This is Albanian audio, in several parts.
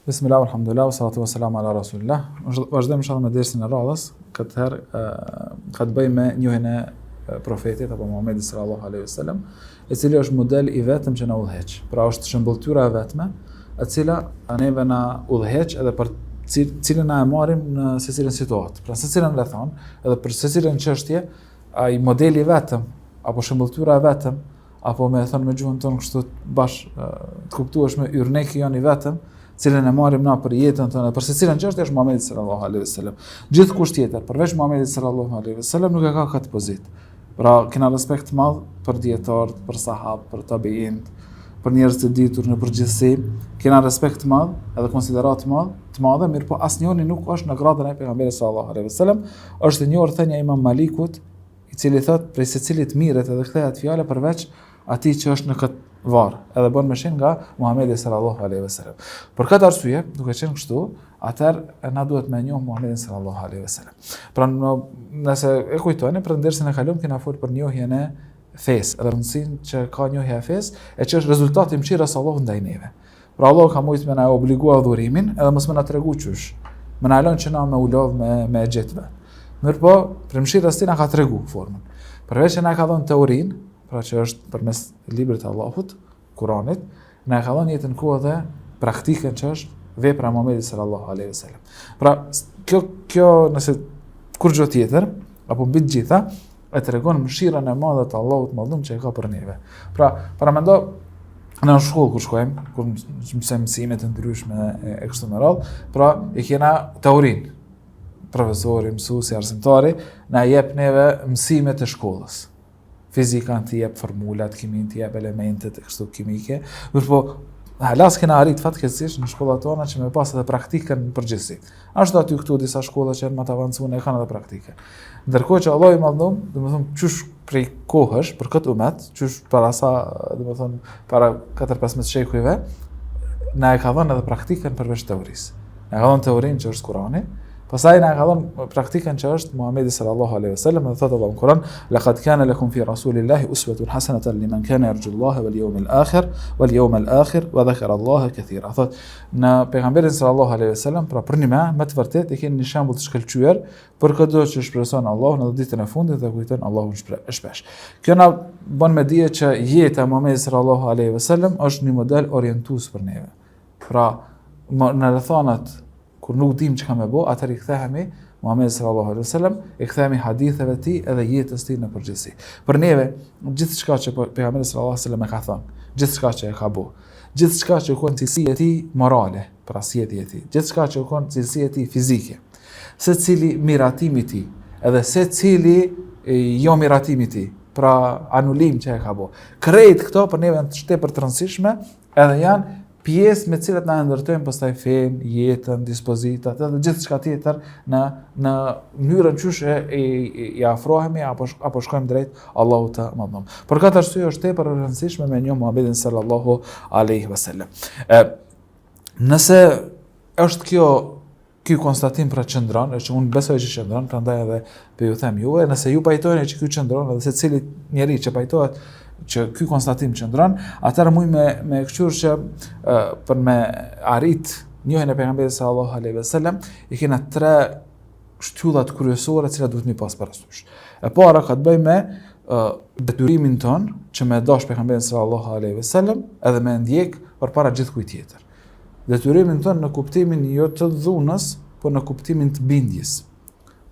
Bismillah, alhamdulillah, salatu wassalamu ala rasulillah. Vazhdojmë inshallah me dersin e radhës. Këtë herë ka të bëjë me njohjen e profetit apo Muhamedit sallallahu alaihi wasallam, i cili është model i vetëm që na udhëheq. Pra është shembulltyra e vetme, e cila neve na udhëheq edhe për cilën na e marrim në secilën situatë. Pra secilën le thon, edhe për secilën çështje, ai modeli i vetëm apo shembulltyra e vetëm, apo me thon me gjuhën tonë kështu bash të kuptueshme yrneki janë i vetëm, cilën e marrim na për jetën tonë, për secilën çështje është Muhamedi sallallahu alaihi wasallam. Gjithkusht tjetër përveç Muhamedit sallallahu alaihi wasallam nuk e ka këtë pozitë. Pra kena respekt të madh për dietarët, për sahabët, për tabiinët, për njerëz të ditur në përgjithësi, kena respekt të madh, edhe konsiderat të madhe, mirë po asnjëri nuk është në gradën e pejgamberit sallallahu alaihi wasallam. Është e njohur thënia e Imam Malikut, i cili thotë prej secilit mirret edhe kthehet fjala përveç atij që është në këtë varr, edhe bën me shin nga Muhamedi sallallahu alaihi wasallam. Për këtë arsye, duke qenë kështu, atëherë na duhet me njoh Muhamedin sallallahu alaihi wasallam. Pra nëse e kujtoni, për ndersin e kaluam kena folur për njohjen e fesë, edhe rëndësinë që ka njohja e fesë, e që është rezultati i mëshirës së Allahut ndaj neve. Pra Allahu ka mujt me na obligua adhurimin, edhe mos më na tregu qysh. Më na lën që na me ulov me gjetve. Mirë po, për mëshirës tij na ka tregu formën. Përveç që na ka dhënë teorinë, pra që është përmes librit të Allahut, Kuranit, na e ka dhënë jetën ku edhe praktikën që është vepra e Muhamedit sallallahu alaihi wasallam. Pra kjo nëse kur gjë tjetër apo mbi të gjitha e tregon mëshirën e madhe të Allahut madhum që e ka për neve. Pra para mendo në shkollë kur shkojmë, kur mësojmë mësime të ndryshme e kështu me radhë, pra e kena teorinë. Profesori, mësuesi, arsimtari na jep neve mësimet e shkollës. Fizikën të jep formulat, kimin të jep elementet e kështu kimike, mirë po halas kena arrit fatkeqësisht në shkollat tona që me pas edhe praktikën në përgjithësi. Ashtu aty këtu disa shkolla që janë më të avancuar e kanë edhe praktikë. Ndërkohë që Allahu i madhum, domethënë qysh prej kohësh për këtë umet, qysh para sa, domethënë para 4-15 shekujve, na e ka dhënë edhe praktikën përveç teorisë. Na ka dhënë teorinë që është Kurani. Pastaj na ka dhënë praktikën që është Muhamedi sallallahu alaihi wasallam, dhe thotë Allahu në Kur'an: "Laqad kana lakum fi rasulillahi uswatun hasanatan liman kana yarju Allaha wal yawmal akhir wa dhakara Allaha katira." Thotë në pejgamberin sallallahu alaihi wasallam, pra për një me të vërtetë e keni një shembull të shkëlqyer për çdo që shpreson Allahun në ditën e fundit dhe kujton Allahun shpesh. Kjo na bën me dije që jeta e Muhamedit sallallahu alaihi wasallam është një model orientues për neve. Pra në rrethanat kur nuk dim çka me bë, atëherë i kthehemi Muhamedit sallallahu alaihi wasallam, i kthehemi haditheve të tij edhe jetës tij në përgjithësi. Për neve, gjithçka që pejgamberi sallallahu alaihi wasallam e ka thënë, gjithçka që e ka bë, gjithçka që ka cilësi e tij morale, pra sjellja e tij, gjithçka që ka cilësi e tij fizike, secili miratimi i tij, edhe secili jo miratimi i tij, pra anulim që e ka bë. Krejt këto për neve janë tepër të rëndësishme, edhe janë pjesë me cilat na ndërtojmë pastaj fen, jetën, dispozitat edhe gjithçka tjetër në mënyrën qysh i afrohemi apo shkojmë drejt Allahut të Madhëm. Por këtë arsye është tepër e rëndësishme me njoh Muhamedit sallallahu alaihi wasallam. Nëse është ky konstatim pra qëndron, që unë besoj që qëndron, prandaj edhe po ju them juve, nëse ju pajtojeni që ky qëndron, edhe secili njeri që pajtohet që ky konstatim qëndron, atëherë muj me këshur që për me arrit njohjen e pejgamberit sallallahu alaihi wasallam, i kena 3 shtyllat kryesore që duhet mi pas parasysh. E para ka të bëjë me detyrimin ton që me dash pejgamberin sallallahu alaihi wasallam edhe me ndjek përpara gjithkujt tjetër. Detyrimin ton në kuptimin jo të dhunës, por në kuptimin të bindjes.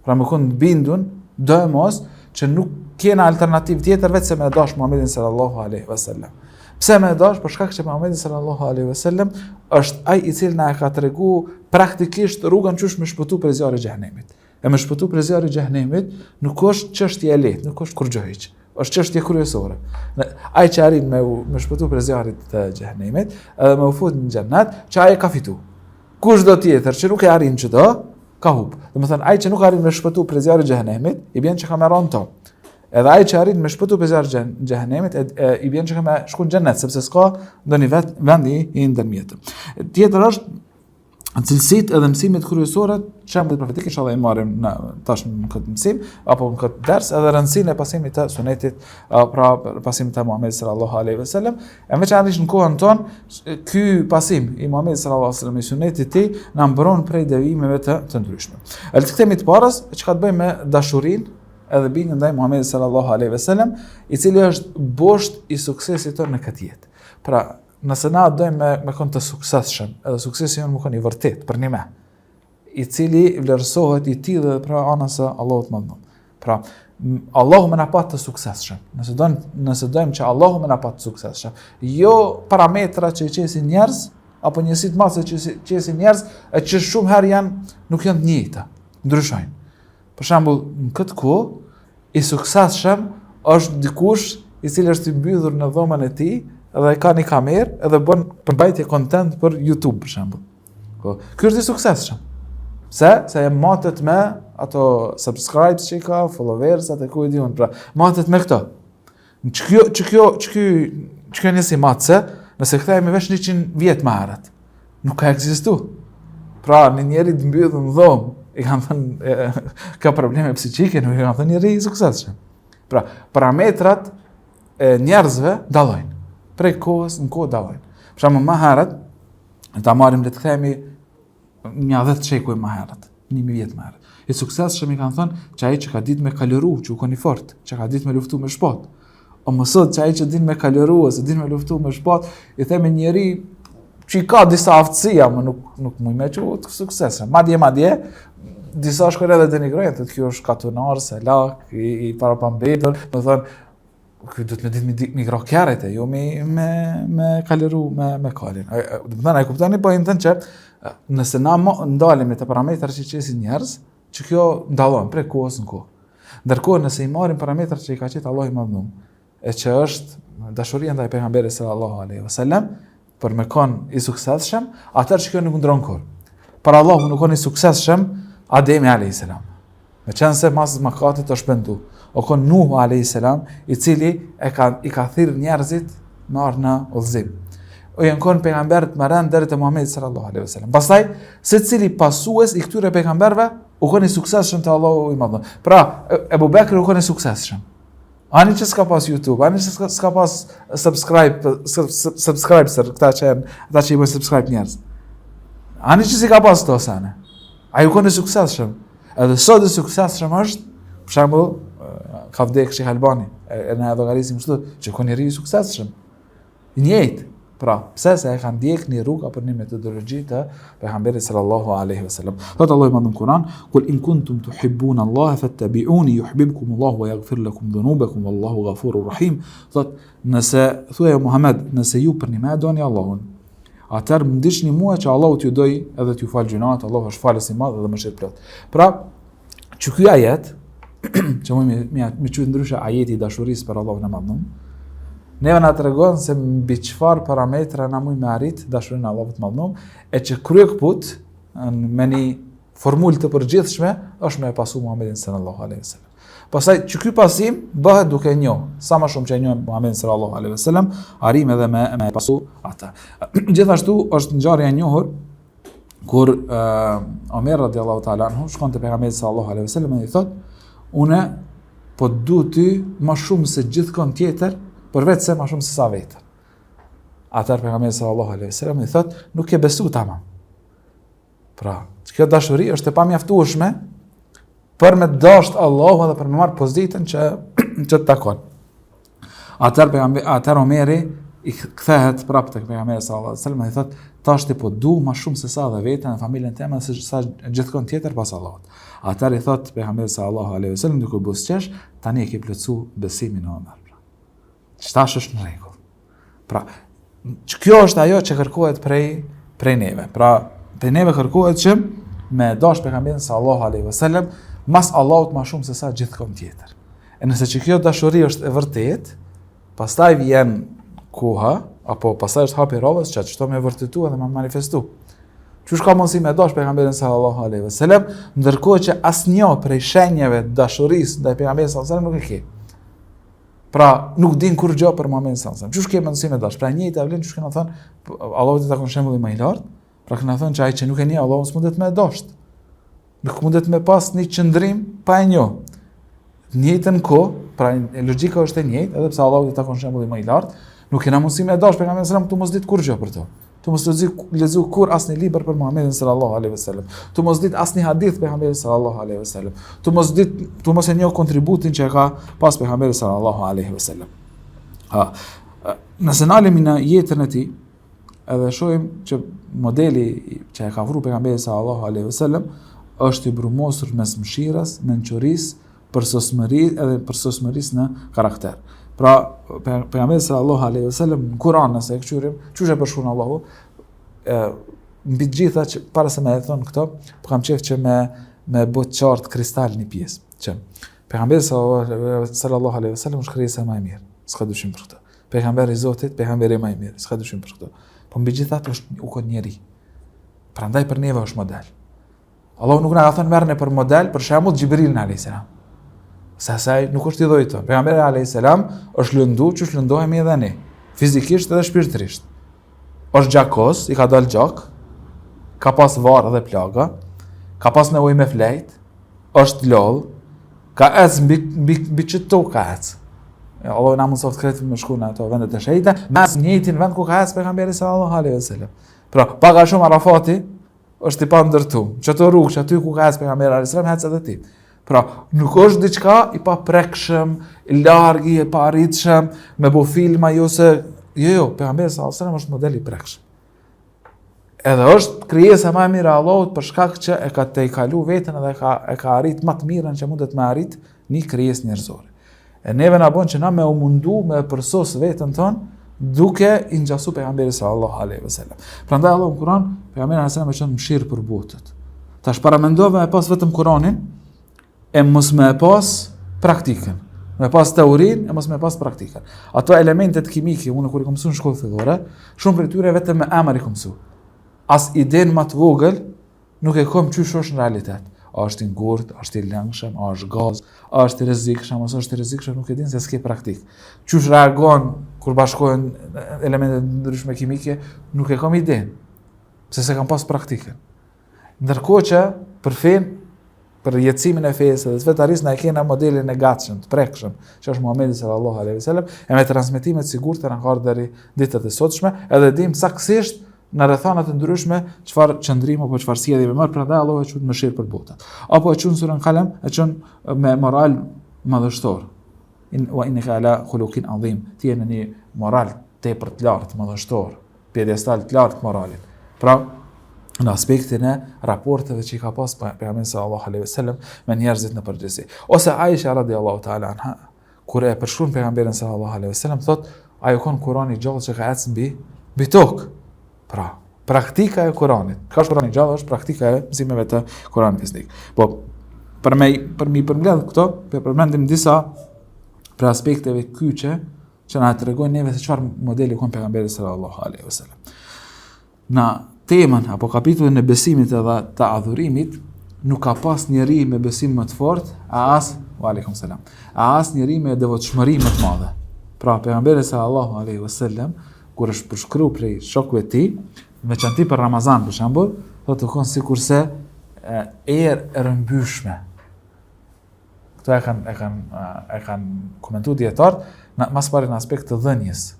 Pra më kon të bindun, do e mos që nuk kena alternativë tjetër vetë se me dash Muhamedit sallallahu alaihi wasallam. Pse me dash? Për shkak që Muhamedi sallallahu alaihi wasallam është ai i cili na ka tregu praktikisht rrugën qysh me shpëtu prej zjarrit të xhenemit. E me shpëtu prej zjarrit të xhenemit nuk është çështje e lehtë, nuk është kur gjë hiç. Është çështje kryesore. Ai që arrin me shpëtu prej zjarrit të xhenemit, edhe me u fut në xhennet, që ai ka fitu. Kushdo tjetër që nuk e arrin çdo, ka hub. Domethënë ai që nuk arrin me shpëtu prej zjarrit të xhenemit, i bën që ka me rënë top. Edhe ai që arrin me shpëtu prej zjarrit të xhenemit, i bën që ka me shku në xhennet, sepse s'ka ndonjë vend i ndërmjet. Tjetër është cilësitë edhe mësimit kryesore të shembullit profetik, inshallah i marrim tash në këtë mësim apo në këtë ders, edhe rëndësinë e pasimit të sunetit, pra pasimit të Muhamedit sallallahu alaihi wasallam. E veçanërisht në kohën tonë, ky pasim i Muhamedit sallallahu alaihi wasallam i sunetit të tij na mbron prej devijimeve të ndryshme. Edhe të kthehemi të parës, çka të bëjmë me dashurinë edhe bindjen ndaj Muhamedit sallallahu alaihi wasallam, i cili është bosht i suksesit tonë në këtë jetë. Pra, nëse na dojmë me kon të suksesshëm, edhe suksesi jonë më kon i vërtet për një me, i cili vlerësohet i tillë dhe pra anës së Allahut mëndon. Pra, Allahu më na pat të suksesshëm. Nëse dojmë që Allahu më na pat të suksesshëm, jo parametra që i qesin njerëz, apo njësit masë që qesin njerëz, e që shumë herë nuk janë të njëjta, ndryshojnë. Për shembull, në këtë kohë, i suksesshëm është dikush i cili është i mbyllur në dhomën e tij, edhe ka një kamerë edhe bën përmbajtje content për YouTube për shembull. Ky është i suksesshëm. Se e matet me ato subscribes që ka, followers atë ku i diun, pra matet me këto. Ç'kjo nisi matse, nëse kthehemi vesh 100 vjet më herët, nuk ka ekzistuar. Pra në njeri të mbyllur në dhomë, i kanë thënë ka probleme psiqike, nuk i kanë thënë njeri i suksesshëm. Pra parametrat e njerëzve dallojnë. Prej kohës në kohë dallojnë. Për shembull, më herët, ta marrim le të themi një 10 shekuj më herët, 1000 vjet më herët. I suksesshëm i kanë thënë që ai që ka ditë me kaloru, që u koni fort, që ka ditë me luftu me shpatë. O më sot që ai që din me kaloru ose din me luftu me shpatë, i themi njeri që i ka disa aftësia, më nuk mund me quhet suksesshëm. Madje disa shkojnë edhe denigrojnë, thotë kjo është katunar, selak, i parapambetur, do thonë ky do të më ditë migro kjarete, jo me kaleru me kalin. Do të thënë ai kuptoni po intën që nëse na ndalemi te parametrat që qesin njerëz, që kjo ndallon prej kohës në kohë. Ndërkohë nëse i marrim parametrat që i ka qetë Allahu i Madhnuar, e që është dashuria ndaj pejgamberit sallallahu alaihi wasallam, për me kon i suksesshëm, atëherë që kjo nuk ndron kurrë. Për Allahu nuk kon i suksesshëm Ademi alayhis salam. Meqense mas mëkatit është pendu. O kon Nuhu a.s. i cili i ka thirrë njerëzit me ardhmë në udhëzim. O janë kon pejgamberët më rënd deri te Muhamedi sallallahu alaihi wasallam. Pastaj secili pasues i këtyre pejgamberëve u kon i suksesshëm te Allahu i Madh. Pra, Ebu Bekri u kon i suksesshëm. Ani që s'ka pas YouTube, ani që s'ka pas subscriber, ata që i bëjnë subscribe njerëz. Ani që si ka pas to sane. Ai u kon i suksesshëm. Edhe sot i suksesshëm është, për shembull, ka vdekë Sheikh Albani, e na llogarisim kështu, që ka njëri i suksesshëm. I njëjtë. Pra, pse se e kanë ndjek një rrugë apo një metodologji të pejgamberit sallallahu alaihi wasallam. Thot Allahu në Kur'an: "Kul in kuntum tuhibbuna Allah fattabi'uni yuhibbukum Allah wa yaghfir lakum dhunubakum wallahu ghafurur rahim." Thot, nëse thuaj Muhammed, nëse ju për një më doni Allahun, atëherë më ndiqni mua që Allahu t'ju doj edhe t'ju fal gjunat, Allahu është falës i madh dhe mëshirë plot. Pra, që ky ajet, që më quhet ndryshe ajeti i dashurisë për Allahun e Madhnuar, neve na tregon se mbi çfarë parametra na mund me arrit dashurinë e Allahut të Madhnuar, e që kryekput me një formulë të përgjithshme është me pasu Muhamedit sallallahu alaihi wasallam. Pastaj që ky pasim bëhet duke njoh, sa më shumë që njohim Muhamedit sallallahu alaihi wasallam, arrim edhe me pasu ata. Gjithashtu është ngjarja e njohur kur Omer radiallahu ta'ala anhu shkon te pejgamberi sallallahu alaihi wasallam dhe i thot: "Unë po du ty më shumë se gjithkon tjetër, por vetë se më shumë se sa vetë." Atëherë pejgamberi sallallahu alaihi wasallam i thot: "Nuk e besu tamam." Pra, kjo dashuri është e pamjaftueshme për me dasht Allahu dhe për me marrë pozitën që të takon. Atëherë Omeri i kthehet prapë tek pejgamberi sallallahu alaihi wasallam dhe i thot: "Tash ti po du më shumë se sa dhe vetën, familjen time, se sa gjithkon tjetër pas Allahut." Atëherë i thot pejgamberi sallallahu alaihi wasallam duke buzëqesh: "Tani e ke plotsu besimin në Omer." Çtash është në rregull. Pra, kjo është ajo që kërkohet prej neve. Pra, prej neve kërkohet që me dash pejgamberin sallallahu alaihi wasallam mas Allahut më shumë se sa gjithkon tjetër. E nëse që kjo dashuri është e vërtet, pastaj vjen koha, apo pastaj është hapi rrodhës që çto më vërtetua dhe më manifestu. Qysh ka mundësi me dash pejgamberin sallallahu alaihi wasallam, ndërkohë që asnjë prej shenjave të dashurisë ndaj pejgamberit sallallahu alaihi wasallam nuk e ke. Pra, nuk din kur gjë për Muhamedit sallallahu alaihi wasallam. Qysh ke mundësi me dash? Pra njëjtë avlen çysh kanë thënë, Allahu t'i takon shembulli më i lartë. Pra këna thënë që ai që nuk e njeh Allahun s'mundet me dosht. Nuk mundet me pas një qëndrim pa e njoh. Në njëjtën kohë, pra logjika është e njëjtë, edhe pse Allahu i takon shembulli më i lartë, nuk kena mundësi me dash pejgamberin sallallahu alajhi wasallam, tu mos dit kur gjë për to. Tu mos lexu kur asnjë libër për Muhamedit sallallahu alaihi wasallam. Tu mos dit asnjë hadith pejgamberit sallallahu alaihi wasallam. Tu mos e njoh kontributin që ka pas pejgamberi sallallahu alaihi wasallam. Nëse nalemi në jetën e tij, edhe shohim që modeli që e ka vru pejgamberi sallallahu alaihi wasallam është i brumosur mes mëshirës, mençurisë, përsosmërisë në karakter. Pra, pejgamberi sallallahu alaihi wasallam në Kur'an nëse e këshyrim, çush e përshkruan Allahu, mbi të gjitha që para se më e thon këto, po kam qejf që me bë qartë kristal një pjesë, që pejgamberi sallallahu alaihi wasallam është krijesa më e mirë, s'ka dyshim për këtë. Pejgamberi i Zotit, pejgamberi më i mirë, s'ka dyshim për këtë. Po mbi gjitha ato është u kot njeri. Prandaj për neve është model. Allahu nuk na ka thënë merrni për model, për shembull Xhibrilin alayhis salam. Sa asaj nuk është i dhojtë. Pejgamberi alayhis salam është lëndu që lëndohemi edhe ne, fizikisht edhe shpirtërisht. Është gjakos, i ka dalë gjak, ka pas varr dhe plaga, ka pas nevojë me flejt, është lodh, ka ecë mbi çto ka ecë. Allahu na mëson të kretim me shku në ato vendet e shenjta, mas njëjtin vend ku ka ecë pejgamberi sallallahu alaihi wasallam. Pra, paga shumë Arafati është i pa ndërtuar. Çato rrugë aty ku ka ecë pejgamberi alayhis salam ecë edhe ti. Pra, nuk është diçka i pa prekshëm, i larg, i pa arritshëm, me bu filma ose jo, pejgamberi sallallahu alaihi wasallam është model i prekshëm. Edhe është krijesa më e mirë e Allahut për shkak që e ka tejkalu veten edhe e ka arrit më të mirën që mundet me arrit një krijesë njerëzore. E neve na bën që na me u mundu me përsos veten tonë duke i ngjasu pejgamberit sallallahu alaihi wasallam. Prandaj Allahu në Kur'an pejgamberi sallallahu alaihi wasallam është mëshirë për botët. Tash para mendova me pas vetëm Kur'anin e mos me pas praktikën. Me pas teorinë e mos me pas praktikën. Ato elementet kimike, unë kur i kam mësuar në shkollë fillore, shumë prej tyre vetëm me emër i kam mësuar. As idenë më të vogël nuk e kam qysh është në realitet. A është i ngurtë, a është i lëngshëm, a është gaz, a është i rrezikshëm, ose është i rrezikshëm, nuk e din se s'ke praktik. Qysh reagon kur bashkohen elementet ndryshme kimike, nuk e kam idenë, pse se kam pas praktikën. Ndërkohë që për fen, për jetësimin e fesë dhe vetërisë na e kena modelin e gatshëm, të prekshëm, që është Muhamedi sallallahu alaihi wasallam, e me transmetimet sigurt të na ka deri ditët e sotshme, edhe dim saktësisht në rrethana të ndryshme çfarë qëndrim apo çfarë sjellje merr, prandaj Allahu e quhet mëshirë për botën. Apo e quhet surën Qalam, e quhet me moral madhështor. Wa innaka ala khuluqin adhim. Ti je në një moral tepër të lartë, madhështor, piedestal të lartë moralin. Pra, në aspektin e raporteve që i ka pas pejgamberi sallallahu alaihi wasallam me njerëzit në përgjithësi. Ose Aisha radhiyallahu ta'ala anha, kur e përshkruan pejgamberin sallallahu alaihi wasallam, thot ajo kon Kurani gjallë që ka ecë mbi tokë. Pra, praktika e Kuranit. Ka është Kurani gjallë, është praktika e mësimeve të Kuranit fisnik. Po, për mi përmbledh këto, përmendim disa për aspekteve kyçe që na tregojnë neve se çfarë modeli ka pejgamberi sallallahu alaihi wasallam. Na temën apo kapitullin e besimit edhe të adhurimit nuk ka pas njeri me besim më të fortë, as njeri me devotshmëri më të madhe. Pra, pejgamberi sallallahu alaihi wasallam kur është përshkruar prej shokëve të tij, veçanti për Ramazan për shembull, thotë kon sikurse erë e rëmbyshme. Këto e kanë komentuar dietarët, mas pari në aspekt të dhënjes.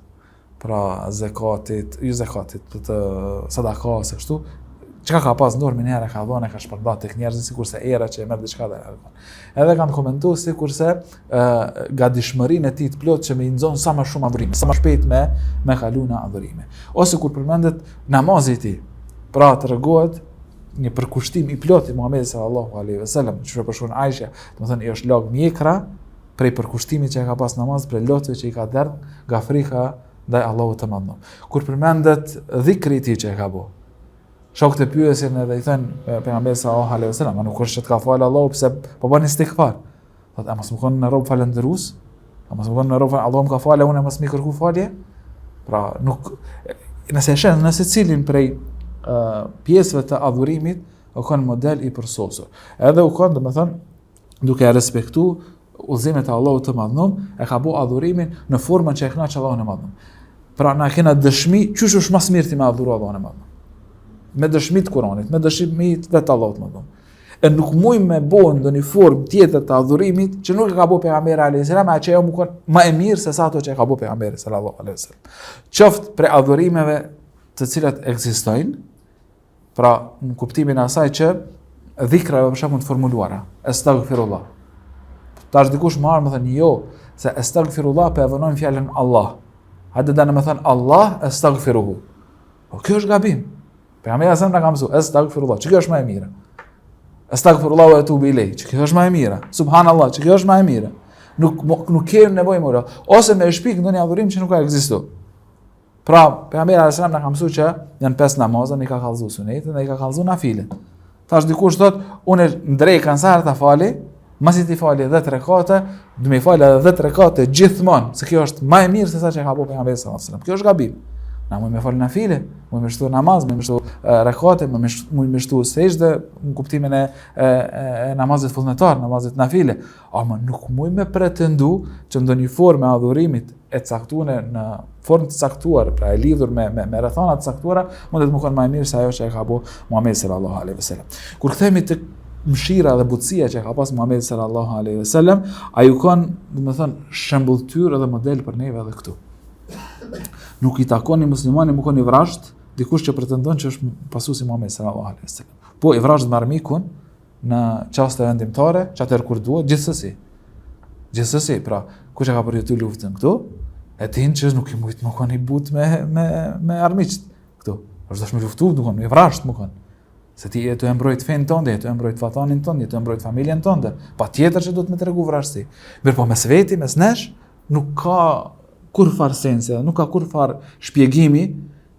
Pra zakatit, të sadakas, kështu, çka ka pas dorë më herë ka dhënë, ka shpërndarë tek njerëzit sikurse era që e merr diçka dhe edhe kanë komentuar sikurse gatishmërinë e tij të plot që më i nxon sa më shumë adhurim, sa më shpejt me kaluna adhurime. Ose kur përmendet namazi i tij, pra tregohet një përkushtim i plot i Muhamedit sallallahu alaihi wasallam, që përshkruan Aisha, domethënë i është lag mjekra prej përkushtimit që ka pas namaz, për lotëve që i ka dhënë nga frika ndaj Allahut të Madhëm. Kur përmendet dhikri i tij që e ka bë, shokët e pyesin edhe i thënë pejgamberi sallallahu alaihi wasallam, a nuk është që të ka falë Allahu pse po bën istighfar? Thotë, a mos më kon në rob falëndërues? A mos më kon në rob Allahu më ka falë, unë mos më kërku falje? Pra, nuk nëse cilin prej pjesëve të adhurimit u kon model i përsosur. Edhe u kon, domethënë, duke respektuar udhëzimet e Allahut të Madhëm, e ka bë adhurimin në formën që e kënaq Allahun e Madhëm. Pra, na kena dëshmi çysh është më mirë ti me adhuru Allahun e Madhëm. me dëshmi të Kuranit, me dëshmi të vetë Allahut më thonë. E nuk muj me bo në një formë tjetër të adhurimit që nuk e ka bo pejgamberi alayhis salam, a që ajo më kon më e mirë se sa ato që e ka bo pejgamberi sallallahu alaihi wasallam. Qoftë për adhurimeve të cilat ekzistojnë, pra në kuptimin e asaj që dhikra për shembull të formuluara, astaghfirullah. Tash dikush më ardh më thënë jo, se astaghfirullah po e vonojnë fjalën Allah. Hajde dani më thënë Allah astaghfiruhu. Po kjo është gabim. Pejgamberi sallallahu alaihi wasallam na ka mësuar astaghfirullah, që kjo është më e mirë. Astaghfirullah wa atubu ilej, që kjo është më e mira. Subhanallah, që kjo është më e mira. Nuk ke nevojë më ose me shpik ndonjë adhurim që nuk ka ekzistuar. Pra, pejgamberi alayhis salam na ka mësuar që janë 5 namaza, ne ka kallëzuar sunetin dhe i ka kallëzuar nafilen. Tash dikush thot, unë ndrej kanë sa herë ta fali, masi ti fali 10 rekate, do më fal edhe 10 rekate gjithmonë, se kjo është më e mirë se sa që ka bëu pejgamberi sallallahu alaihi wasallam. Kjo është gabim. Na më fal nafile, më shtu namaz, më shtu rekate, më shtu sejdë në kuptimin e namazit vullnetar, namazit nafile. Ama nuk muj me pretendu që ndonjë formë e adhurimit e caktuar në formë të caktuar, pra e lidhur me rrethana të caktuara, mund të më kon më mirë se ajo që e ka bëu Muhamedi sallallahu alaihi wasallam. Kur kthehemi te mëshira dhe butësia që ka pas Muhamedi sallallahu alaihi wasallam, ai u kon, domethënë, shembulltyr edhe model për neve edhe këtu. Nuk i takon një muslimani më kon i vrasht dikush që pretendon që është pasuesi Muhamedi sallallahu alaihi wasallam. Po i vrasht me armikun në çaste vendimtare, çatër kur duhet, gjithsesi, pra kush e ka përjetuar luftën këtu, e din që nuk i mujt më kon i but me armiqt këtu. Është dashur me luftu, do të i vrasht më kon. Se ti e të e mbrojt fenë tënde, e të e mbrojt vatanin tënde, e të e mbrojt familjen tënde, pa tjetër që do të me tregu vrashtësi. Mirë po mes veti, mes nesh, nuk ka kur far sensi, nuk ka kur far shpjegimi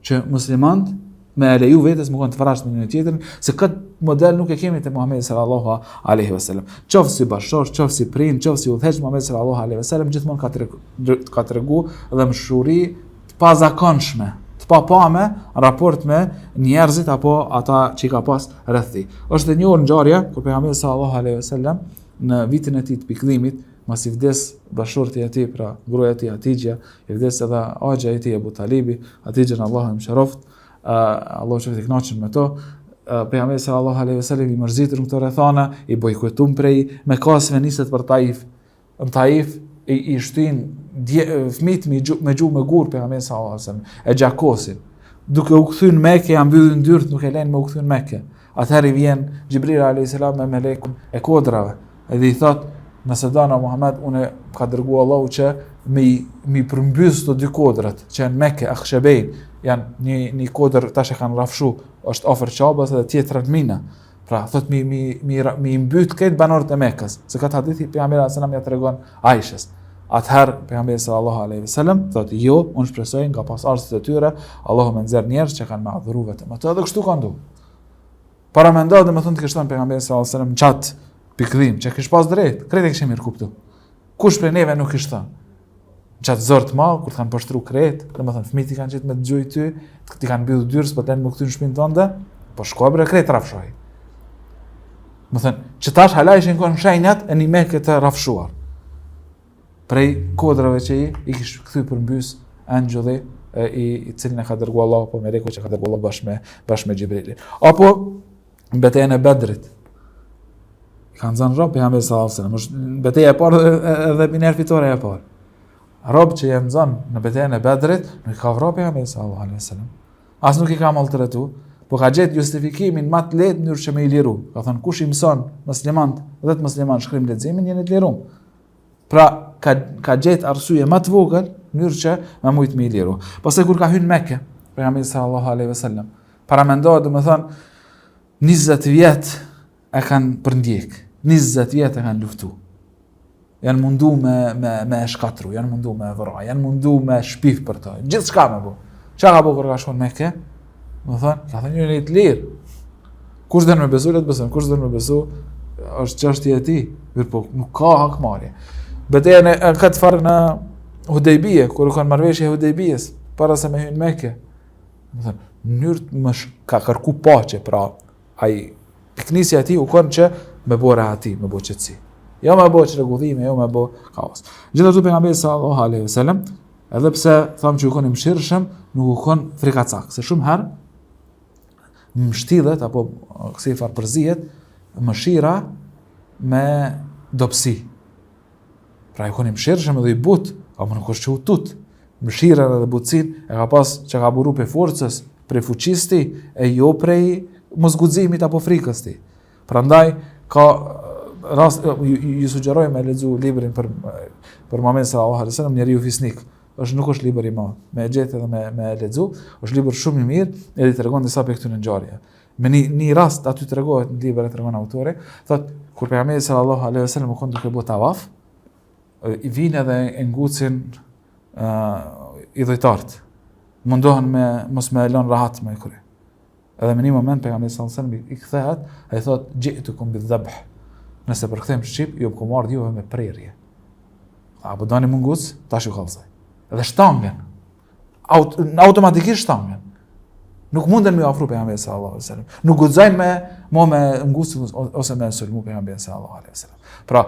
që muslimant me e leju vetës më konë të vrasht në një tjetër, se këtë model nuk e kemi të Muhamedi sallallahu alaihi wasallam. Qoftë si bashkëshorë, qoftë si prind, qoftë si udhëheq, Muhamedi sallallahu alaihi wasallam gjithmonë ka tregu dhe mshuri të pazakonshme, të papame raport me njerëzit apo ata që i ka pas rreth tij. Është e njohur ngjarja kur pejgamberi sallallahu alaihi wasallam në vitin e tij të pikëllimit, masi vdes bashorti i tij, pra gruaja e tij Hatixha, i vdes edhe axha e tij Abu Talibi, Hatixha Allahu më shëroft, Allahu qoftë i kënaqur me to. Pejgamberi sallallahu alaihi wasallam i mërzitur në këto rrethana, i bojkotuar prej Mekasve niset për Taif. Në Taif i shtyn fëmijët me gjuhë me gur pejgamberi sallallahu alaihi wasallam, e gjakosin. Duke u kthyer në Mekë, janë mbyllur dyert, nuk e lënë me u kthyer në Mekë. Atëherë vjen Xhibril alayhis salam me melekun e kodrave, edhe i thot, nëse dana Muhammed, unë ka dërguar Allahu që mi përmbys të dy kodrat që janë Mekë, Akhshabejn, janë një kodër tash e kanë rrafshu, është afër Qabës dhe tjetra në Mina. Pra thot mi mbyt këtë banorët e Mekës, se këtë hadithi pejgamberi sallallahu alaihi wasallam ja tregon Aishës. Atëherë pejgamberi sallallahu alaihi wasallam thot jo, unë shpresoj nga pas arsët e tyre, Allahu më nxjerr njerëz që kanë me adhuru vetëm atë, edhe kështu kanë ndodhur. Para mendoj domethënë të kishton pejgamberi sallallahu alaihi wasallam çat pikëllim, që kish pas drejt, krejt e kishim mirë kuptu. Kush prej neve nuk kish thënë. Gjatë zor të madh, kur të kanë poshtru krejt, domethënë fëmijët i kanë qenë me dëgjoj ty, ti kanë mbyllur dyrës, po tani më kthin në shtëpinë tënde, po shko bre krejt rafshoj. Domethënë, që tash hala ishin kon shenjat e një Mekë të rafshuar. Prej kodrave që i kish kthy përmbys angjulli i cilin e ka dërguar Allahu, po meleku që ka dërguar Allahu bashkë me Xhibrilin. Apo betejën e Bedrit. Kanë zënë rob pejgamberi sallallahu alaihi wasallam. Është betejë e parë edhe biner fitore e parë. Rob që janë zënë në betejën e Bedrit, nuk ka vrarë pejgamberi sallallahu alaihi wasallam. As nuk i ka maltretu, po ka gjetë justifikimin më të lehtë në mënyrë që me i liru. Ka thënë kush i mëson muslimant, 10 musliman shkrim leximin, janë të lirum. Pra ka gjetë arsye më të vogël në mënyrë që më shumë me i liru. Pastaj kur ka hyrë në Mekë, pejgamberi sallallahu alaihi wasallam, para mendohet domethënë 20 vjet e kanë përndjek, 20 vjet e kanë luftu. Janë mundu me shkatru, janë mundu me vëra, janë mundu me shpif për to. Gjithë shka me bu. Qa ka bu kër ka shkon Mekë? Më thënë, ka thënë një të lirë. Kush dhe në me besu, le të besën. Kush dhe në me besu, është çështja e tij. Mirë po, nuk ka hakmarrje. Betejën e këtë farë në Hudejbije, kur u kanë marrëveshje e Hudejbijes, para se me hynë Mekë. Më thënë, njërë ka kërku paqe, pra ai piknisja e tij u konë që me bo rahati, me bo qetësi. Jo me bo çrregullime, jo me bo kaos. Gjithashtu pejgamberi sallallahu alaihi wasallam, edhe pse thamë që u konë i mëshirshëm, nuk u konë frikacak, se shumë herë mështillet apo kësaj farpërzihet mëshira me dobësi. Pra ju koni mëshirshëm edhe i but, apo nuk është që u tut. Mëshira dhe butësin e ka pas që ka buru për forcës, për fuqisti, e jo prej mosguximit apo frikës ti. Prandaj ka rast ju sugjeroj me lexu librin për Muhamedit sallallahu alaihi wasallam, Njeriu fisnik. Nuk është libër i madh, me gjetë edhe me lexu, është libër shumë i mirë, edhe tregon disa prej këtyre ngjarjeve. Me një rast aty tregohet në libër e tregon autori, thotë kur pejgamberi sallallahu alaihi wasallam u kon duke bëu tavaf, i vinë edhe e ngucin i dhejtartë. Mundohen mos me lënë rahat me kry. Edhe në një moment pejgamberi sallallahu alaihi wasallam i kthehet, ai thotë ji'tukum bidh-dhabh. Nëse përkthem shqip, ju kam marrë juve me prerje. Apo doni më nguc, tash ju kallsoj. Edhe shtangen. Automatikisht shtangen. Nuk munden me ofru pejgamberit sallallahu alaihi wasallam. Nuk guxojnë me nguc ose me sulmu pejgamberin sallallahu alaihi wasallam. Pra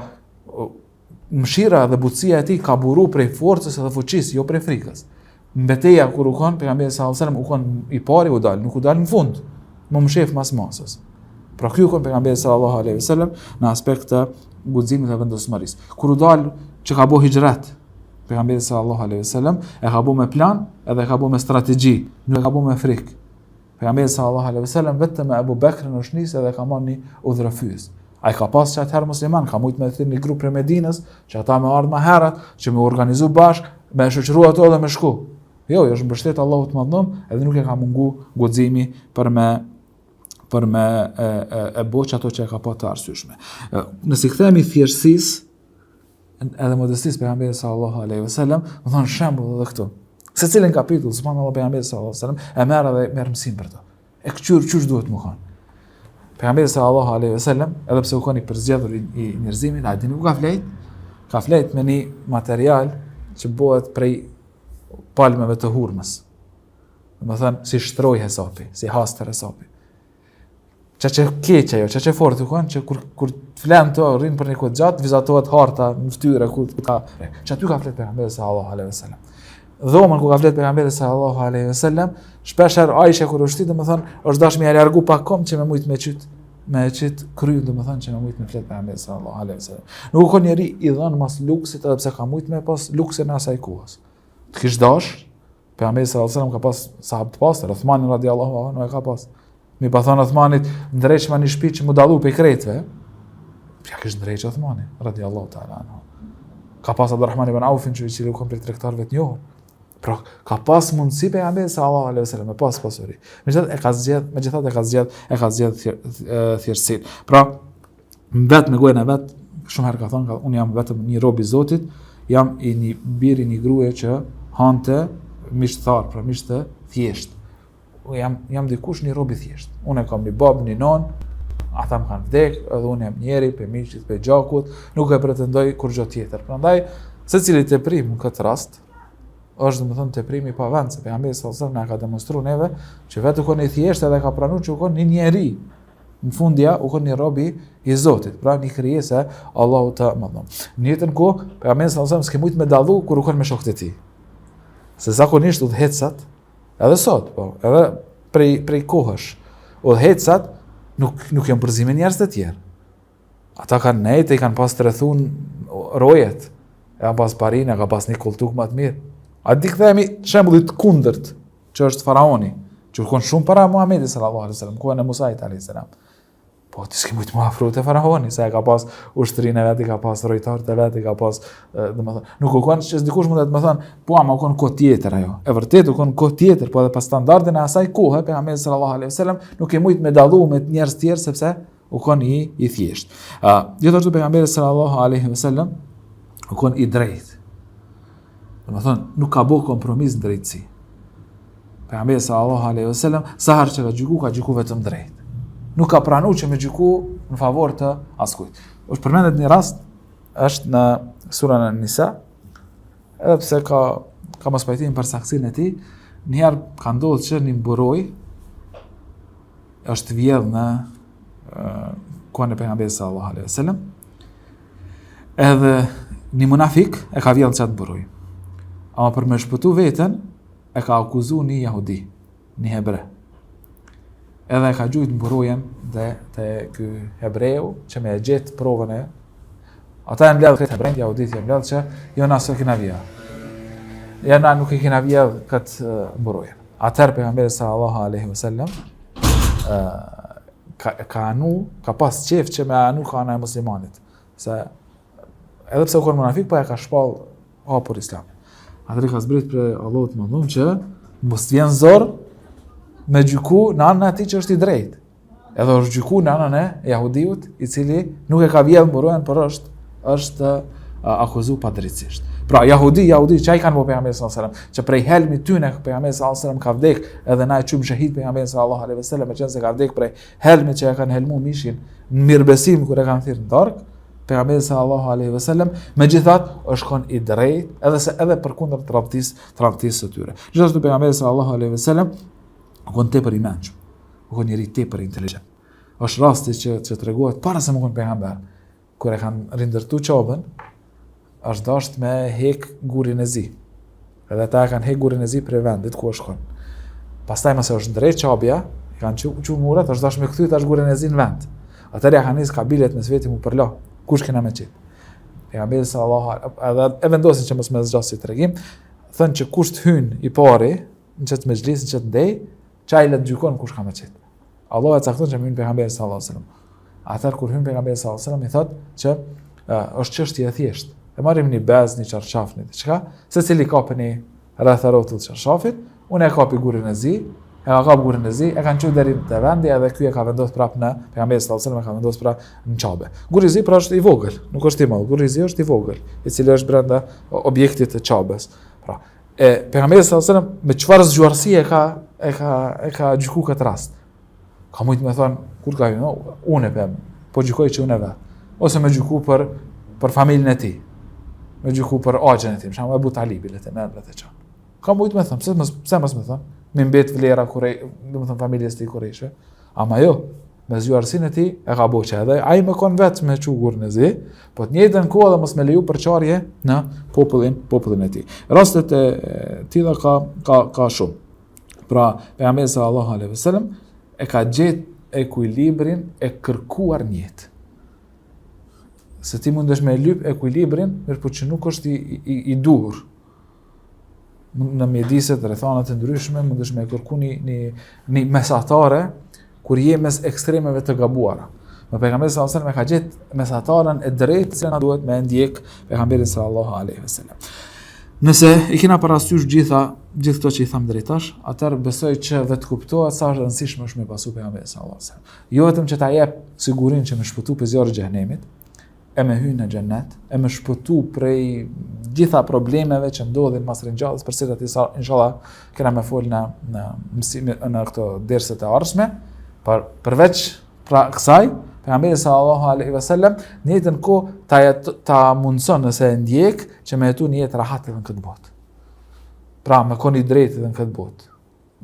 mëshira dhe butësia e tij ka buru prej forcës dhe fuqisë, jo prej frikës. Mbeteja kur u kon pejgamberi sallallahu alaihi wasallam u kon i pari u dal, nuk u dal në fund. Më mshef mas masës. Pra ky u kon pejgamberi sallallahu alaihi wasallam në aspekt të guximit dhe vendosmërisë. Kur u dal që ka bëu hijrat, pejgamberi sallallahu alaihi wasallam e ka bëu me plan edhe e ka bëu me strategji, nuk e ka bëu me frikë. Pejgamberi sallallahu alaihi wasallam vetëm me Abu Bekrin është nisë edhe ka marrë një udhërfyes. Ai ka pas që atëherë musliman, ka mujtë me thirrë një grup prej Medinës, që ata me ardhë më herët, që me organizu bashkë, me shoqëru ato dhe me shku. Jo, është mbështet Allahu të madhëm, edhe nuk e ka mungu guximi për me e boq ato që e ka pa të arsyeshme. Nëse kthehemi thjeshtësisë edhe modestisë pejgamberit sallallahu alaihi wasallam, do thonë shembull edhe këtu. Secilin kapitull, subhanallahu pejgamberi sallallahu alaihi wasallam e merr edhe merr mësim për to. E çysh duhet më kanë. Pejgamberi sallallahu alaihi wasallam, edhe pse u koni përzgjedhur i njerëzimit, ai nuk ka flet me një material që bëhet prej palmeve të hurmës. Domethënë si shtroj hesapi, si hastër hesapi. Çaçë keq ajo, çaçë fort u kanë që kur flan to rrin për një kohë gjatë, vizatohet harta në fytyrë ku ka. Çaty ka flet pejgamberi sallallahu alaihi wasallam. Dhomën ku ka flet pejgamberi sallallahu alaihi wasallam, shpesh Aisha kur u shtit, domethënë është dashmi ia largu pak kom që me mujt me çit kry, domethënë që me mujt me flet pejgamberi sallallahu alaihi wasallam. Nuk ka njeri i dhën mas luksit edhe pse ka mujt me pas luksin e asaj kohës. Të kish dash, pejgamberi sallallahu alaihi wasallam ka pas sahab të pastër, Uthmani radhiyallahu anhu e ka pas. Mi pa thonë Uthmanit, ndreq ma një shtëpi që mu dallu pe kretëve. Ja kish ndreq Uthmani radhiyallahu ta'ala anhu. Ka pas Abdurrahman ibn Aufin që i cili u komplet tregtarëve të njohur. Pra ka pas mundësi pejgamberi sallallahu alaihi wasallam me pas pasuri. Megjithatë e ka zgjedh thjeshtësinë. Pra vetë me gojën e vet, shumë herë ka thonë, unë jam vetëm një rob i Zotit, jam i një bir i një gruaje që hante mishtëtar, pra mish të thjesht. Jam dikush një rob i thjesht. Unë kam një bab, një non, ata më kanë vdek, edhe unë jam njeri pe miqit, pe gjakut, nuk e pretendoj kur gjë tjetër. Prandaj secili teprim në këtë rast është domethënë teprimi pa vend, se pejgamberi sallallahu alajhi wasallam na ka demonstruar neve që vetë u koni thjesht edhe ka pranuar që u koni një njeri. Në fundja u koni një rob i Zotit, pra një krijesë Allahu të madhëm. Në jetën ku pejgamberi sallallahu alajhi wasallam s'ke mujt me dallu kur u kon me shokët e tij. Se zakonisht udhëhecat edhe sot, po, edhe prej kohësh, udhëhecat nuk janë përzime njerëz të tjerë. Ata kanë nejtë, i kanë pas të rrethun rojet, e kanë pas parinë, e kanë pas një kultuk më të mirë. A di kthehemi shembullit kundërt, që është faraoni, që u kon shumë para Muhamedit sallallahu alaihi wasallam, kohën e Musait alaihi salam. Po ti s'ke mujt më afro te faraoni, se e ka pas ushtrinë e vet, i ka pas rojtarët e vet, i ka pas, domethënë, nuk u kon që dikush mund të më thonë, po ama u kon kohë tjetër ajo. E vërtet u kon kohë tjetër, po edhe pas standardin e asaj kohe, pejgamberi sallallahu alaihi wasallam nuk e mujt me dallu me njerëz të tjerë sepse u kon i thjesht. Gjithashtu pejgamberi sallallahu alaihi wasallam u kon i drejtë. Domethënë, nuk ka bëu kompromis në drejtësi. Pejgamberi sallallahu alaihi wasallam sa herë që ka gjyku vetëm drejt. Nuk ka pranuar që me gjyku në favor të askujt. Është përmendet një rast, është në surën An-Nisa, edhe pse ka mos pajtim për saksinë e tij, një herë ka ndodhur që një burroj është vjedh në kohën e pejgamberit sallallahu alaihi wasallam. Edhe një munafik e ka vjedh çat burroj. Ama për me shpëtu veten, e ka akuzu një jahudi, një hebre. edhe ka gjujt mburojen dhe te ky hebreu që me e gjetë provën e ata e mbledh këtë hebrejt, jahudit e mbledh që jo na s'e kena vija. Ja na nuk e kena vija këtë mburojen. Atëherë pejgamberi sallallahu alaihi wasallam ka pas qef që me anu ka ana e muslimanit. Se edhe pse u kon munafik, po ja ka shpall hapur Islamin. Atëri ka zbrit për Allahut të mëndhum që mos vjen zor me gjyku në anën e atij që është i drejtë. Edhe është gjyku në anën e jahudiut, i cili nuk e ka vjedhur mburojen, por është akuzu pa drejtësisht. Pra jahudi që ai kanë bërë pejgamberi sallallahu alajhi wasallam, që prej helmit tyne pejgamberi sallallahu alajhi wasallam ka vdek, edhe na e çum shahid pejgamberi sallallahu alajhi wasallam, meqense ka vdek prej helmit që e kanë helmu mishin në mirëbesim kur e kanë thirrë në darkë. Pejgamberi sallallahu alaihi wasallam megjithatë është kon i drejtë edhe përkundër tradhtisë së tyre. Gjithashtu pejgamberi sallallahu alaihi wasallam kon tepër i mençur, kon njëri tepër inteligjent. Është rasti që tregohet para se më kon pejgamber, kur e kanë rindërtu çobën, është dashur me hek gurin e zi. Edhe ata kanë hek gurin e zi për vendit ku është kon. Pastaj mëse është drejt çobja, kanë çu murat, është dashur me kthy tash gurin e zi në vend. Atëherë ja kanë nis kabilet mes veti mu përlo. Kush kena me qit? Pejgamberi sallallahu alaihi e vendosin që mos me zgjasë si tregim, thënë që kush të hyn i pari në çet mezhlis, në çet ndej, çaj le të gjykon kush ka me qit. Allah e cakton që hyn pejgamberi sallallahu alaihi wasallam. Atëherë kur hyn pejgamberi sallallahu alaihi wasallam i thotë që është çështje e thjeshtë. E marrim një bez, një çarshaf, një diçka, secili kapeni rreth rrotull të çarshafit, unë e kapi gurin e zi. E ka kap gurin e zi, e kanë qenë deri te vendi, edhe ky e ka vendosur prapë në pejgamberin sallallahu alajhi wasallam, e ka vendosur prapë në çabe. Guri i zi pra është i vogël, nuk është i madh. Guri i zi është i vogël, i cili është brenda objektit të çabes. Pra, pejgamberi sallallahu alajhi wasallam me çfarë zgjuarësie e ka gjyku këtë rast. Ka mujt me thon, kur ka hyrë, unë e pem, po gjykoj që unë e vet. Ose me gjyku për familjen e tij. Me gjyku për axhen e tij, për shembull Abu Talibi, le të merret e çan. Ka mujt me thon, pse mos me thon? Me mbet vlera domethënë familjes të Kurejshve. Ama jo, me zgjuarsinë e tij e ka bëu që edhe ai më kon vetë me çu gurin e zi, po të njëjtën kohë edhe mos me leju përçarje në popullin e tij. Rastet e tilla ka shumë. Pra, pejgamberi sallallahu alaihi wasallam e ka gjetë ekuilibrin e kërkuar në jetë. Se ti mundesh me lyp ekuilibrin, mirëpo që nuk është i duhur. Në mjediset, rrethanat e ndryshme, mundesh me kërku një mesatare kur je mes ekstremeve të gabuara. Me pejgamberin sallallahu alajhi wasallam ka gjetë mesataren e drejtë që na duhet me ndjek pejgamberin sallallahu alajhi wasallam. Nëse i kena parasysh gjithë këto që i tham drejt tash, atëherë besoj që vetë kuptohet sa është e rëndësishme është me pasu pejgamberin sallallahu alajhi wasallam. Jo vetëm që ta jep sigurinë që më shpëtu për zjarri i xhenemit, e me hyrë në xhennet, e me shpëtu prej gjitha problemeve që ndodhin pas ringjalljes, për cilat inshallah kena me fol në këto derset e ardhshme, përveç pra kësaj, pejgamberi sallallahu alaihi wasallam në jetën kohë ta mundson nëse e ndjek që me jetu një jetë rahat edhe në këtë botë. Pra me kon i drejtë edhe në këtë botë.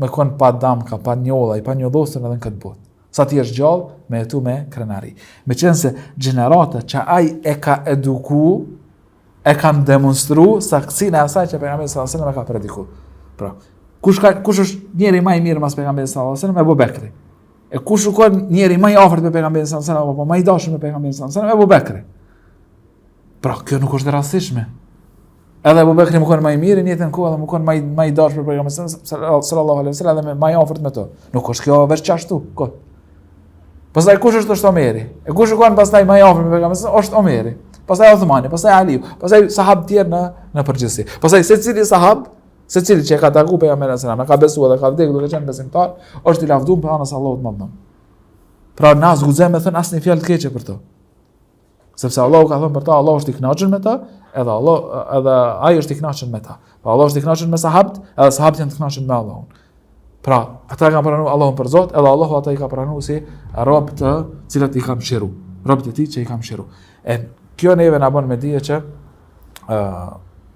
Me kon pa damka, pa njolla, pa njolosur edhe në këtë botë. Sa ti është gjallë, me jetu me krenari. Me qenë se gjenerata që ai e ka eduku, e kanë demonstru saktësinë e asaj që pejgamberi sallallahu alajhi wasallam e ka prediku. Pra, kush është njeri më i mirë mas pejgamberit sallallahu alajhi wasallam? Abu Bekri. E kush u kon njeri më i afërt me pejgamberin sallallahu alajhi wasallam apo më i dashur me pejgamberin sallallahu alajhi wasallam? Abu Bekri. Pra, kjo nuk është e rastishme. Edhe Abu Bekri më kon më i mirë, në jetën kohë edhe më kon më i dashur për pejgamberin sallallahu alajhi wasallam dhe më i afërt me to. Nuk është kjo veç ashtu. Pastaj kush është Omeri? E kush u kanë pastaj më i afër me pejgamberin është Omeri. Pastaj Uthmani, pastaj Aliu, pastaj sahabë tjerë në përgjithësi. Pastaj secili sahab, secili që ka taku pejgamberin sallallahu alajhi wasallam, ka besuar dhe ka vdekur duke qenë besimtar, është i lavdum për anës Allahut më dhëm. Pra na zguzem me thënë asnjë fjalë të keqe për to. Sepse Allahu ka thënë për ta, Allahu është i kënaqur me ta, edhe ai është i kënaqur me ta. Pa Allahu është i kënaqur me sahabët, edhe sahabët janë të kënaqur me Allahun. Pra, ata kanë pranuar Allahun për Zot, edhe Allahu ata i ka pranuar si robë të cilat i ka mëshiru, robët e tij që i ka mëshiru. E kjo neve na bën me dije që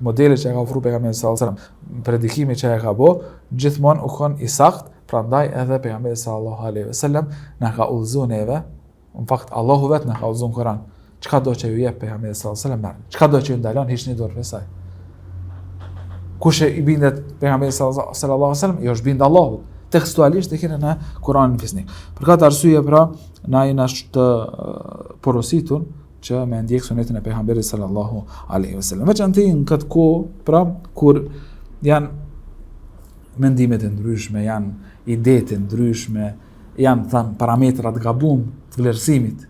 modeli që ka ofruar pejgamberi sallallahu alajhi wasallam, predikimi që ka bë, gjithmonë u kon i saktë, prandaj edhe pejgamberi sallallahu alajhi wasallam na ka udhëzuar neve, në fakt Allahu vetë na ka udhëzuar në Kur'an. Çka do që ju jep pejgamberi sallallahu alajhi wasallam, çka do që ju ndalon, hiç një dorë për saj. Kush i bindet pejgamberit sallallahu alajhi wasallam, jo është bind Allahut. tekstualisht e kene në Kur'anin fisnik. Për këtë arsye pra na jena të porositur që me ndjek sunetin e pejgamberit sallallahu alaihi wasallam. Veçanti në këtë kohë, pra kur janë mendimet e ndryshme, janë idetë e ndryshme, janë parametrat gabum të vlerësimit.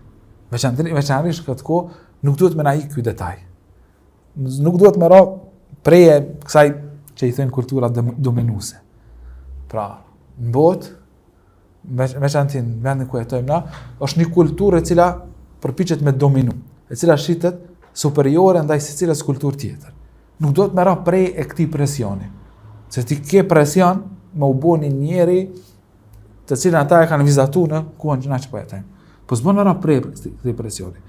Veçanërisht këtë kohë nuk duhet me na ik ky detaj. Nuk duhet me ra preje kësaj që i thënë kultura dominuese. Pra, në botë, veçanti në vendin ku jetojmë na, është një kulturë e cila përpiqet me dominu, e cila shitet superiore ndaj secilës kulturë tjetër. Nuk duhet me ra prej e këtij presioni. Se ti ke presion me u bo një njeri të cilën ata e kanë vizatu në kuën që na që po jetojmë. Po s'bën me ra prej këtij presioni.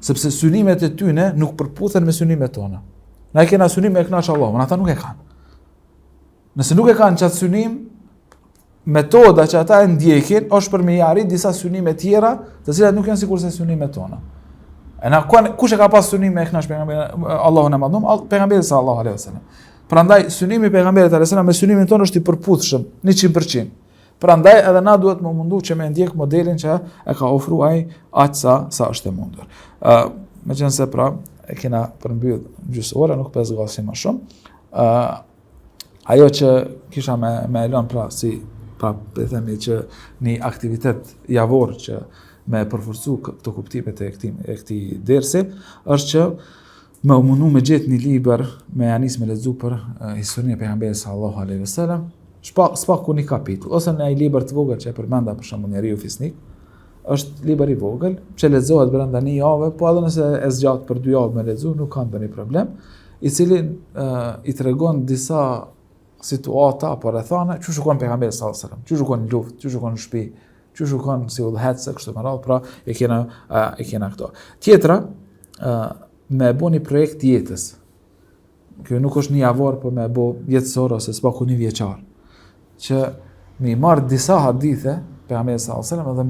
Sepse synimet e tyne nuk përputhen me synimet tona. Na e kena synime e kënaq Allahun, ata nuk e kanë. Nëse nuk e kanë çat synim, metoda që ata e ndjekin është për me arrit disa synime tjera, të cilat nuk janë sikurse synimet tona. E na kush e ka pas synime e kënaq pejgamberin Allahun e madhum, pejgamberi sallallahu alaihi wasallam. Prandaj synimi i pejgamberit alaihi wasallam me synimin tonë është i përputhshëm 100%. Prandaj edhe na duhet më mundu që me ndjek modelin që e ka ofruar ai aq sa është e mundur. Meqense pra e kena përmbyll gjysmë ore, nuk pesë më shumë. Ajo që kisha me lënë pra si pra e themi që një aktivitet javor që me përforcu këto kuptimet e këtij dersi është që me mundu me gjetë një libër me anis me lexu për historinë e pejgamberit sallallahu alaihi wasallam, s'paku një kapitull, ose në ai libër të vogël që e përmenda për shembull Njeriu Fisnik, është libër i vogël që lexohet brenda një jave, po edhe nëse e zgjat për 2 javë me lexu nuk ka ndonjë problem, i cili i tregon disa situata apo rrethana që shkon pejgamberi sallallahu alaihi wasallam, që shkon në luftë, që shkon në shtëpi, që shkon si udhëhecë kështu me radhë, pra e kena këto. Tjetra, me bo një projekt jetës. Kjo nuk është një javor, por me bo jetësor ose s'paku një vjeçar. Që me i marrë disa hadithe pejgamberi sallallahu alaihi wasallam edhe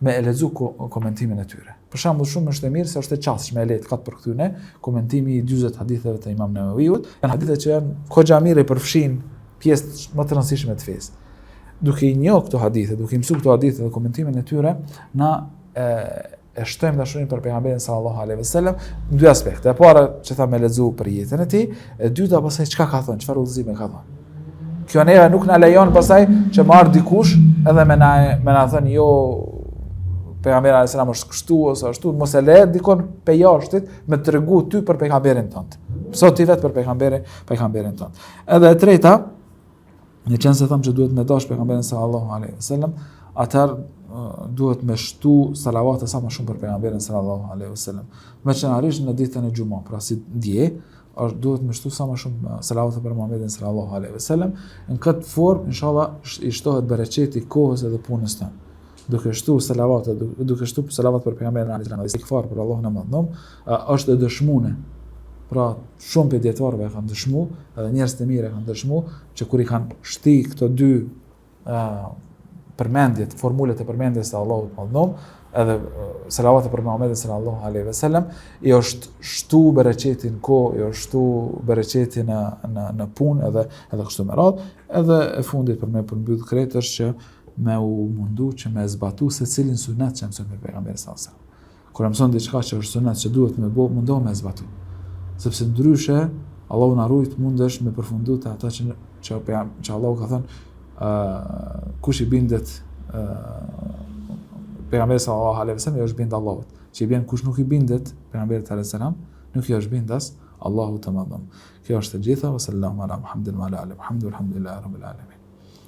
me e lexu komentimin e tyre. Për shembull, shumë është e mirë se është e qasshme e lehtë kat për këtyne, komentimi i 40 haditheve të Imam Nevaviut, janë hadithe që janë kogja mirë i përfshin pjesë më të rëndësishme të fesë. Duke i njohur këto hadithe, duke i mësuar këto hadithe dhe komentimin e tyre, na e shtojmë dashurinë për pejgamberin sallallahu alaihi wasallam në 2 aspekte. E para që tha me lexu për jetën e tij, e dyta pastaj çka ka thënë, çfarë udhëzime ka thënë. Kjo neve nuk na lejon pastaj që marr dikush edhe me na thënë jo pejgamberi alaihi salam është kështu ose ashtu, mos e lehet dikon pe jashtit me tregu ty për pejgamberin tënd. Sot ti vet për pejgamberin tënd. Edhe e treta, në qenë se them që duhet me dash pejgamberin sallallahu alaihi wasallam, atëherë duhet me shtu salavate sa më shumë për pejgamberin sallallahu alaihi wasallam. Veçanërisht në ditën e xumah, pra si dje, duhet me shtu sa më shumë salavate për Muhamedit sallallahu alaihi wasallam. Në këtë formë inshallah i shtohet bereqeti kohës edhe punës tonë. Duke shtu salavat për pejgamberin alaihi wasallam, istighfar për Allahun e madhëm, është e dëshmuar. Pra shumë për dietarëve kanë dëshmuar, edhe njerëz të mirë kanë dëshmuar që kur i kanë shti këto 2 përmendjet, formulet e përmendjes së Allahut të madhëm, edhe salavat për Muhamedit sallallahu alaihi wasallam, i është shtu bereqetin kohë, i është shtu bereqetin në punë edhe kështu me radhë, edhe e fundit për me përmbyll krejt është që me u mundu që me zbatu se cilin sunet që mëson me pejgamberin sallallahu alaihi wasallam. Kur mëson diçka që është sunet që duhet me bë, mundohu me zbatu. Sepse ndryshe Allahu na rujt mundesh me përfundu të ata që Allahu ka thënë kush i bindet pejgamberit sallallahu alaihi wasallam i është bind Allahut. Që i bën kush nuk i bindet pejgamberit alaihi salam, nuk i është bindas Allahu të madhëm. Kjo është e gjitha, wa sallallahu ala Muhammedin wa ala alihi, alhamdulillahi rabbil alamin.